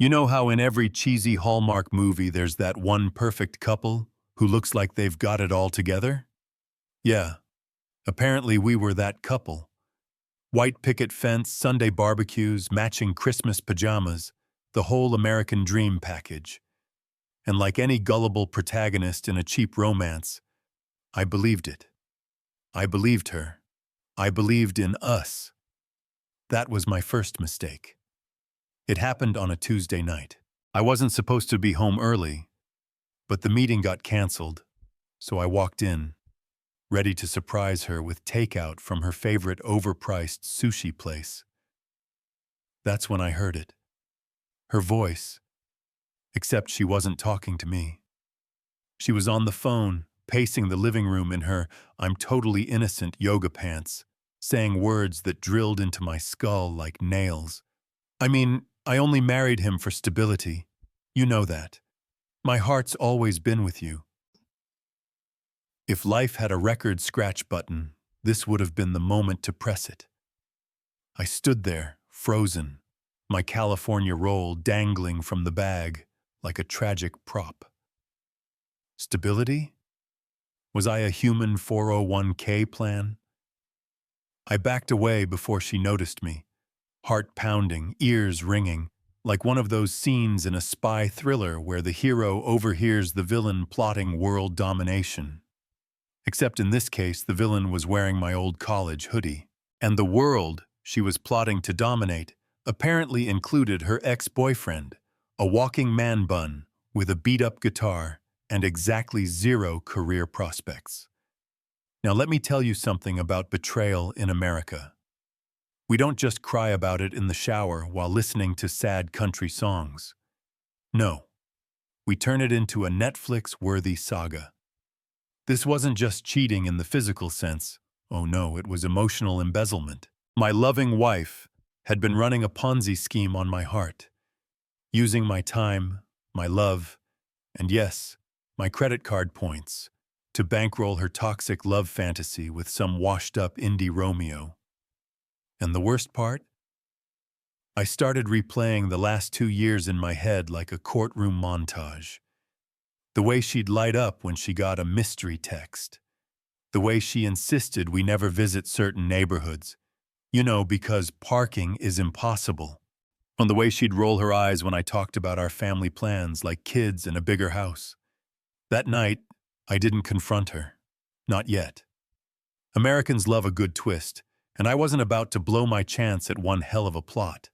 You know how in every cheesy Hallmark movie there's that one perfect couple who looks like they've got it all together? Yeah, apparently we were that couple. White picket fence, Sunday barbecues, matching Christmas pajamas, the whole American dream package. And like any gullible protagonist in a cheap romance, I believed it. I believed her. I believed in us. That was my first mistake. It happened on a Tuesday night. I wasn't supposed to be home early, but the meeting got canceled, so I walked in, ready to surprise her with takeout from her favorite overpriced sushi place. That's when I heard it. Her voice, except she wasn't talking to me. She was on the phone, pacing the living room in her "I'm totally innocent" yoga pants, saying words that drilled into my skull like nails. I mean, I only married him for stability. You know that. My heart's always been with you. If life had a record scratch button, this would have been the moment to press it. I stood there, frozen, my California roll dangling from the bag like a tragic prop. Stability? Was I a human 401k plan? I backed away before she noticed me, heart pounding, ears ringing, like one of those scenes in a spy thriller where the hero overhears the villain plotting world domination. Except in this case, the villain was wearing my old college hoodie, and the world she was plotting to dominate apparently included her ex-boyfriend, a walking man bun with a beat-up guitar and exactly zero career prospects. Now let me tell you something about betrayal in America. We don't just cry about it in the shower while listening to sad country songs. No, we turn it into a Netflix-worthy saga. This wasn't just cheating in the physical sense. Oh no, it was emotional embezzlement. My loving wife had been running a Ponzi scheme on my heart, using my time, my love, and yes, my credit card points, to bankroll her toxic love fantasy with some washed-up indie Romeo. And the worst part? I started replaying the last 2 years in my head like a courtroom montage. The way she'd light up when she got a mystery text. The way she insisted we never visit certain neighborhoods. You know, because parking is impossible. And the way she'd roll her eyes when I talked about our family plans like kids and a bigger house. That night, I didn't confront her. Not yet. Americans love a good twist, and I wasn't about to blow my chance at one hell of a plot.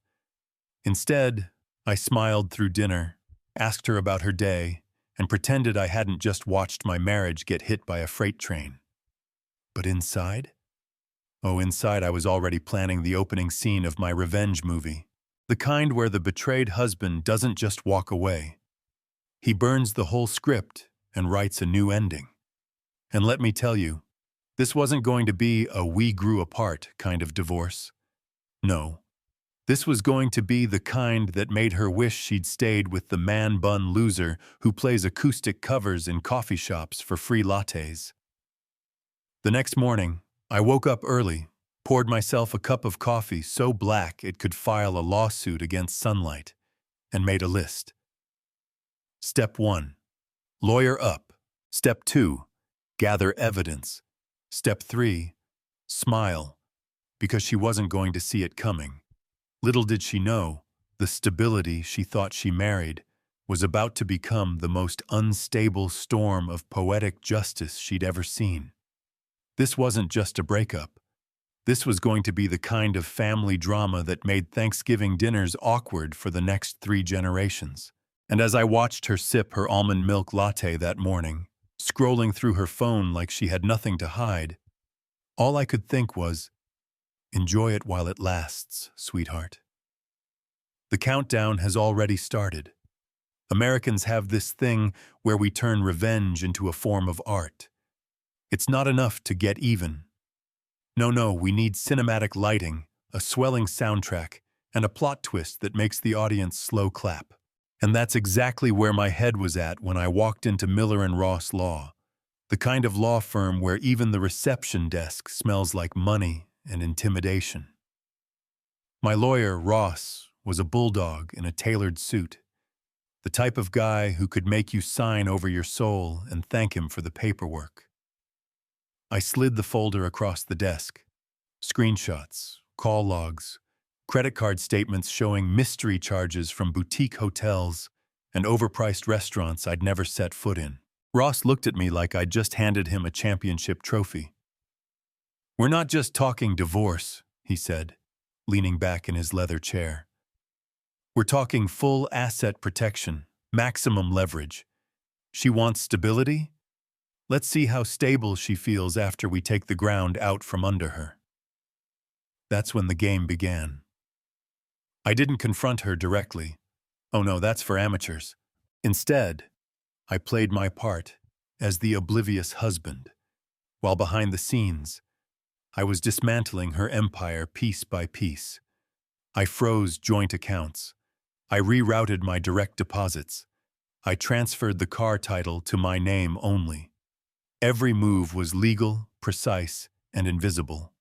Instead, I smiled through dinner, asked her about her day, and pretended I hadn't just watched my marriage get hit by a freight train. But inside? Oh, inside I was already planning the opening scene of my revenge movie. The kind where the betrayed husband doesn't just walk away. He burns the whole script and writes a new ending. And let me tell you, this wasn't going to be a "we grew apart" kind of divorce. No. This was going to be the kind that made her wish she'd stayed with the man-bun loser who plays acoustic covers in coffee shops for free lattes. The next morning, I woke up early, poured myself a cup of coffee so black it could file a lawsuit against sunlight, and made a list. Step 1. Lawyer up. Step 2. Gather evidence. Step 3. Smile, because she wasn't going to see it coming. Little did she know, the stability she thought she married was about to become the most unstable storm of poetic justice she'd ever seen. This wasn't just a breakup. This was going to be the kind of family drama that made Thanksgiving dinners awkward for the next 3 generations. And as I watched her sip her almond milk latte that morning, scrolling through her phone like she had nothing to hide, all I could think was, enjoy it while it lasts, sweetheart. The countdown has already started. Americans have this thing where we turn revenge into a form of art. It's not enough to get even. No, we need cinematic lighting, a swelling soundtrack, and a plot twist that makes the audience slow clap. And that's exactly where my head was at when I walked into Miller & Ross Law, the kind of law firm where even the reception desk smells like money and intimidation. My lawyer, Ross, was a bulldog in a tailored suit, the type of guy who could make you sign over your soul and thank him for the paperwork. I slid the folder across the desk. Screenshots, call logs, credit card statements showing mystery charges from boutique hotels and overpriced restaurants I'd never set foot in. Ross looked at me like I'd just handed him a championship trophy. "We're not just talking divorce," he said, leaning back in his leather chair. "We're talking full asset protection, maximum leverage. She wants stability? Let's see how stable she feels after we take the ground out from under her." That's when the game began. I didn't confront her directly. Oh no, that's for amateurs. Instead, I played my part as the oblivious husband, while behind the scenes, I was dismantling her empire piece by piece. I froze joint accounts. I rerouted my direct deposits. I transferred the car title to my name only. Every move was legal, precise, and invisible.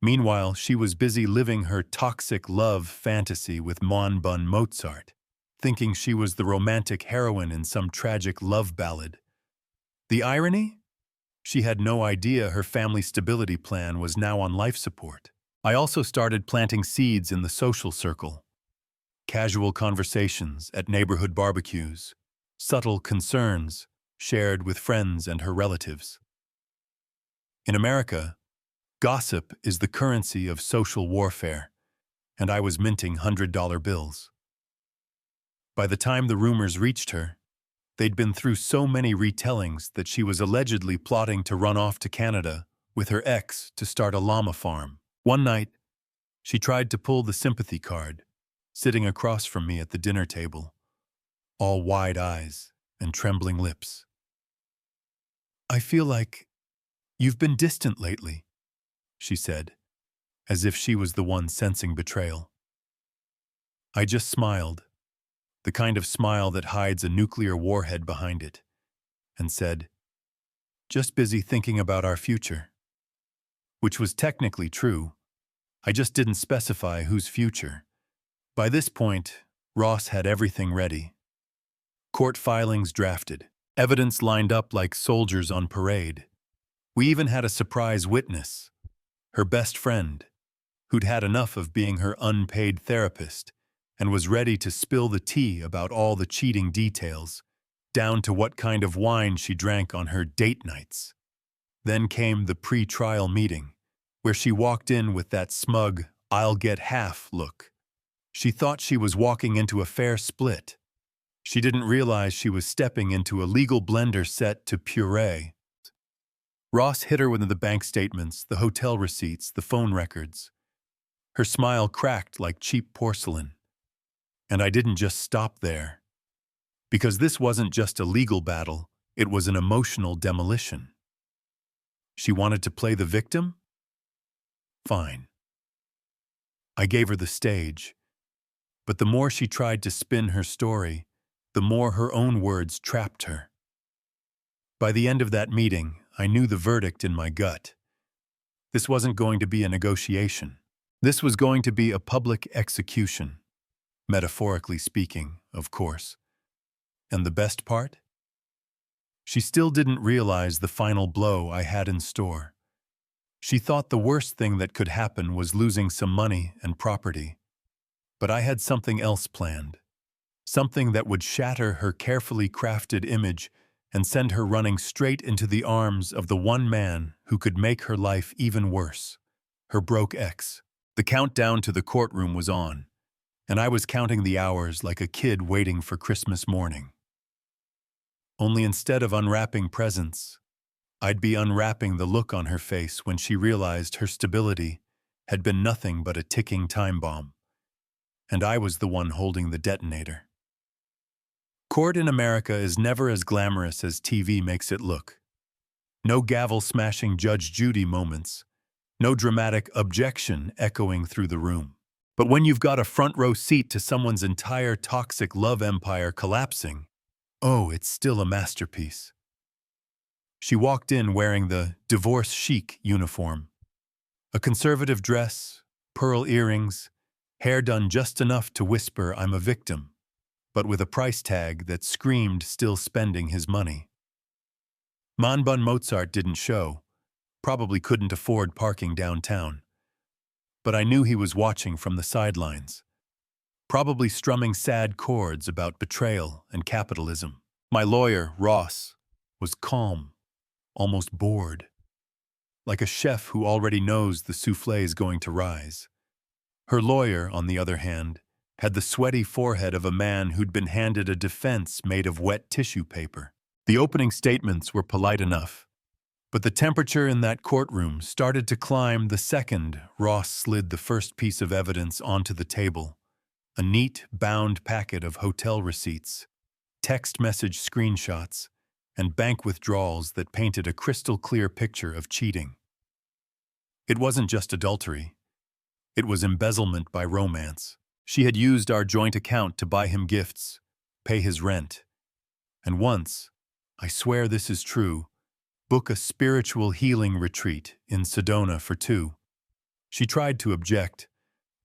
Meanwhile, she was busy living her toxic love fantasy with Mon Bun Mozart, thinking she was the romantic heroine in some tragic love ballad. The irony? She had no idea her family stability plan was now on life support. I also started planting seeds in the social circle. Casual conversations at neighborhood barbecues, subtle concerns shared with friends and her relatives. In America, gossip is the currency of social warfare, and I was minting $100 bills. By the time the rumors reached her, they'd been through so many retellings that she was allegedly plotting to run off to Canada with her ex to start a llama farm. One night, she tried to pull the sympathy card, sitting across from me at the dinner table, all wide eyes and trembling lips. "I feel like you've been distant lately," she said, as if she was the one sensing betrayal. I just smiled, the kind of smile that hides a nuclear warhead behind it, and said, "Just busy thinking about our future." Which was technically true. I just didn't specify whose future. By this point, Ross had everything ready. Court filings drafted, evidence lined up like soldiers on parade. We even had a surprise witness, her best friend, who'd had enough of being her unpaid therapist and was ready to spill the tea about all the cheating details, down to what kind of wine she drank on her date nights. Then came the pre-trial meeting, where she walked in with that smug, "I'll get half" look. She thought she was walking into a fair split. She didn't realize she was stepping into a legal blender set to puree. Ross hit her with the bank statements, the hotel receipts, the phone records. Her smile cracked like cheap porcelain. And I didn't just stop there. Because this wasn't just a legal battle, it was an emotional demolition. She wanted to play the victim? Fine. I gave her the stage. But the more she tried to spin her story, the more her own words trapped her. By the end of that meeting, I knew the verdict in my gut. This wasn't going to be a negotiation. This was going to be a public execution. Metaphorically speaking, of course. And the best part? She still didn't realize the final blow I had in store. She thought the worst thing that could happen was losing some money and property. But I had something else planned. Something that would shatter her carefully crafted image and send her running straight into the arms of the one man who could make her life even worse, her broke ex. The countdown to the courtroom was on, and I was counting the hours like a kid waiting for Christmas morning. Only instead of unwrapping presents, I'd be unwrapping the look on her face when she realized her stability had been nothing but a ticking time bomb, and I was the one holding the detonator. Court in America is never as glamorous as TV makes it look. No gavel-smashing Judge Judy moments, no dramatic objection echoing through the room. But when you've got a front-row seat to someone's entire toxic love empire collapsing, oh, it's still a masterpiece. She walked in wearing the divorce chic uniform. A conservative dress, pearl earrings, hair done just enough to whisper I'm a victim, but with a price tag that screamed still spending his money. Manbun Mozart didn't show, probably couldn't afford parking downtown. But I knew he was watching from the sidelines, probably strumming sad chords about betrayal and capitalism. My lawyer, Ross, was calm, almost bored, like a chef who already knows the soufflé is going to rise. Her lawyer, on the other hand, had the sweaty forehead of a man who'd been handed a defense made of wet tissue paper. The opening statements were polite enough, but the temperature in that courtroom started to climb the second Ross slid the first piece of evidence onto the table, a neat, bound packet of hotel receipts, text message screenshots, and bank withdrawals that painted a crystal-clear picture of cheating. It wasn't just adultery. It was embezzlement by romance. She had used our joint account to buy him gifts, pay his rent, and once, I swear this is true, book a spiritual healing retreat in Sedona for two. She tried to object,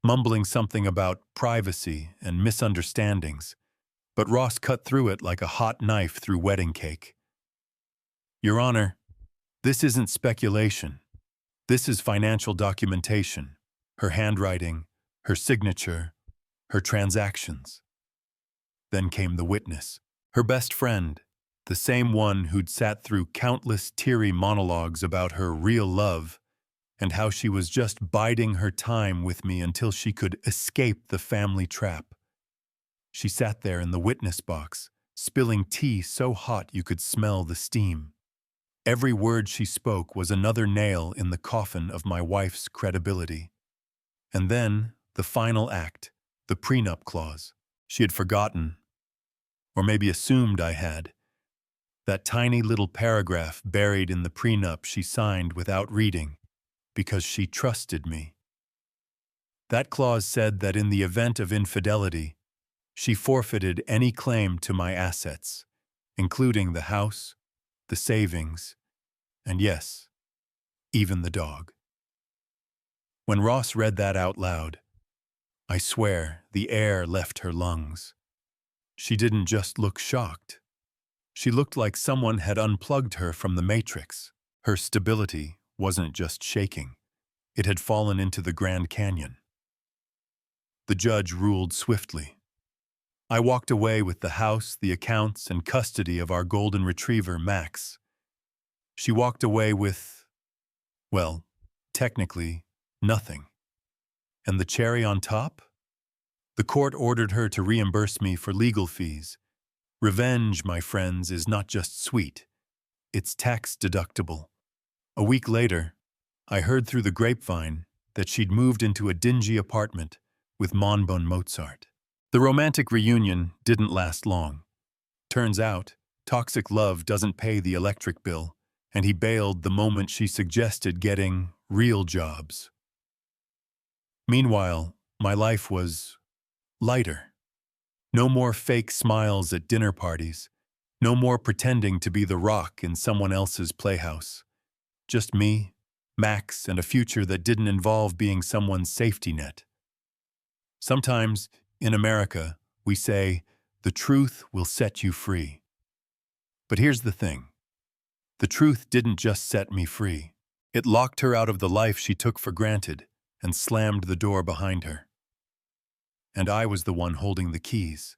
mumbling something about privacy and misunderstandings, but Ross cut through it like a hot knife through wedding cake. Your Honor, this isn't speculation. This is financial documentation, her handwriting, her signature, her transactions. Then came the witness, her best friend, the same one who'd sat through countless teary monologues about her real love and how she was just biding her time with me until she could escape the family trap. She sat there in the witness box, spilling tea so hot you could smell the steam. Every word she spoke was another nail in the coffin of my wife's credibility. And then, the final act, the prenup clause. She had forgotten, or maybe assumed I had. That tiny little paragraph buried in the prenup she signed without reading, because she trusted me. That clause said that in the event of infidelity, she forfeited any claim to my assets, including the house, the savings, and yes, even the dog. When Ross read that out loud, I swear the air left her lungs. She didn't just look shocked. She looked like someone had unplugged her from the Matrix. Her stability wasn't just shaking. It had fallen into the Grand Canyon. The judge ruled swiftly. I walked away with the house, the accounts, and custody of our golden retriever, Max. She walked away with, well, technically, nothing. And the cherry on top? The court ordered her to reimburse me for legal fees. Revenge, my friends, is not just sweet. It's tax-deductible. A week later, I heard through the grapevine that she'd moved into a dingy apartment with Manbun Mozart. The romantic reunion didn't last long. Turns out, toxic love doesn't pay the electric bill, and he bailed the moment she suggested getting real jobs. Meanwhile, my life was lighter. No more fake smiles at dinner parties. No more pretending to be the rock in someone else's playhouse. Just me, Max, and a future that didn't involve being someone's safety net. Sometimes, in America, we say, the truth will set you free. But here's the thing. The truth didn't just set me free. It locked her out of the life she took for granted and slammed the door behind her. And I was the one holding the keys.